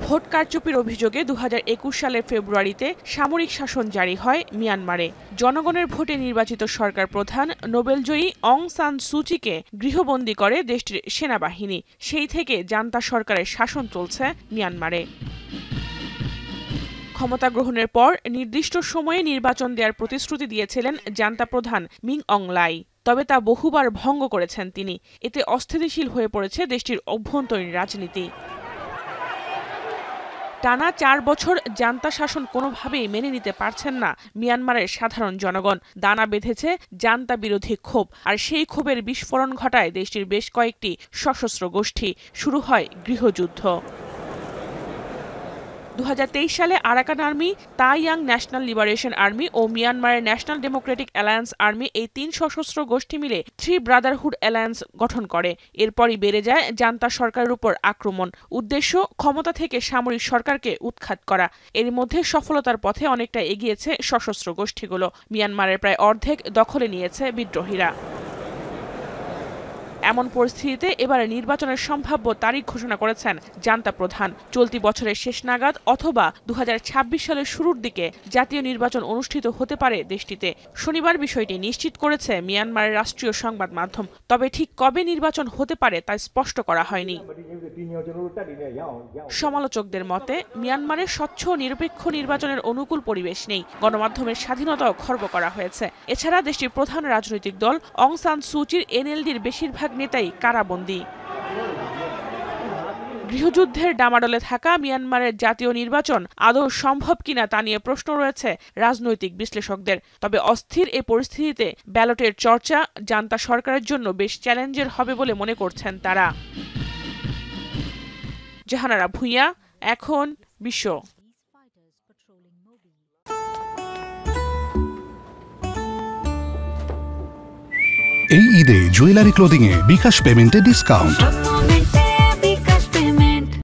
Vote কারচুপির অভিযোগে 2021 সালের ফেব্রুয়ারিতে সামরিক শাসন জারি হয় মিয়ানমারে। জনগণের ভোটে নির্বাচিত সরকার প্রধান নোবেলজয়ী অং সান সুচিকে গৃহবন্দী করে দেশটির সেনাবাহিনী। সেই থেকে জান্তা সরকারের শাসন চলছে মিয়ানমারে। ক্ষমতা গ্রহণের পর নির্দিষ্ট সময়ে নির্বাচন দেওয়ার প্রতিশ্রুতি দিয়েছিলেন জান্তা প্রধান মিং অং লাই। তবে তা বহুবার ভঙ্গ করেছেন তিনি। এতে অস্থিতিশীল হয়ে পড়েছে দেশটির অভ্যন্তরীণ রাজনীতি। টানা 4 বছর জান্তা শাসন কোনোভাবেই মেনে নিতে পারছেন না মিয়ানমারের সাধারণ জনগণ। দানা বেঁধেছে জান্তা বিরোধী ক্ষোভ, আর সেই ক্ষোভের বিস্ফোরণ ঘটায় দেশটির বেশ কয়েকটি সশস্ত্র গোষ্ঠী। শুরু হয় গৃহযুদ্ধ। 2023 সালে Arakan army, Ta'ang national liberation army ও মিয়ানমারের ন্যাশনাল ডেমোক্রেটিক অ্যালায়েন্স আর্মি এই 3 সশস্ত্র গোষ্ঠী মিলে 3 ব্রাদারহুড অ্যালায়েন্স গঠন করে। এরপরই বেড়ে যায় জান্তা সরকারের উপর আক্রমণ। উদ্দেশ্য ক্ষমতা থেকে সামরিক সরকারকে উৎখাত করা। এর মধ্যে সফলতার পথে অনেকটা এগিয়েছে সশস্ত্র গোষ্ঠীগুলো। মিয়ানমারের প্রায় অর্ধেক দখলে নিয়েছে বিদ্রোহীরা। এমন পরিস্থিতিতে এবারে নির্বাচনের সম্ভাব্য তারিখ ঘোষণা করেছেন জান্তা প্রধান। চলতি বছরের শেষ নাগাদ অথবা 2026 সালের শুরুর দিকে জাতীয় নির্বাচন অনুষ্ঠিত হতে পারে দেশটিতে। শনিবার বিষয়টি নিশ্চিত করেছে মিয়ানমারের রাষ্ট্রীয় সংবাদ মাধ্যম। তবে ঠিক কবে নির্বাচন হতে পারে তা স্পষ্ট করা হয়নি। সমালোচকদের মতে মিয়ানমারের স্বচ্ছ ও নিরপেক্ষ নির্বাচনের অনুকূল পরিবেশ নেই। গণমাধ্যমের স্বাধীনতাও খর্ব করা হয়েছে। এছাড়া দেশটির প্রধান রাজনৈতিক দল অং সান সুচির এনএলডির বেশিরভাগ নেতাই কারাবন্দী। গৃহযুদ্ধের ডামাডোলে থাকা মিয়ানমারের জাতীয় নির্বাচন আদৌ সম্ভব কিনা তা নিয়ে প্রশ্ন রয়েছে রাজনৈতিক বিশ্লেষকদের। তবে অস্থির এই পরিস্থিতিতে ব্যালটের চর্চা জান্তা সরকারের জন্য বেশ চ্যালেঞ্জের হবে বলে মনে করছেন তারা। জাহানারা ভুঁইয়া, এখন বিশ্ব। এই ঈদে জুয়েলারি ক্লোদিং এ বিকাশ পেমেন্টে ডিসকাউন্ট।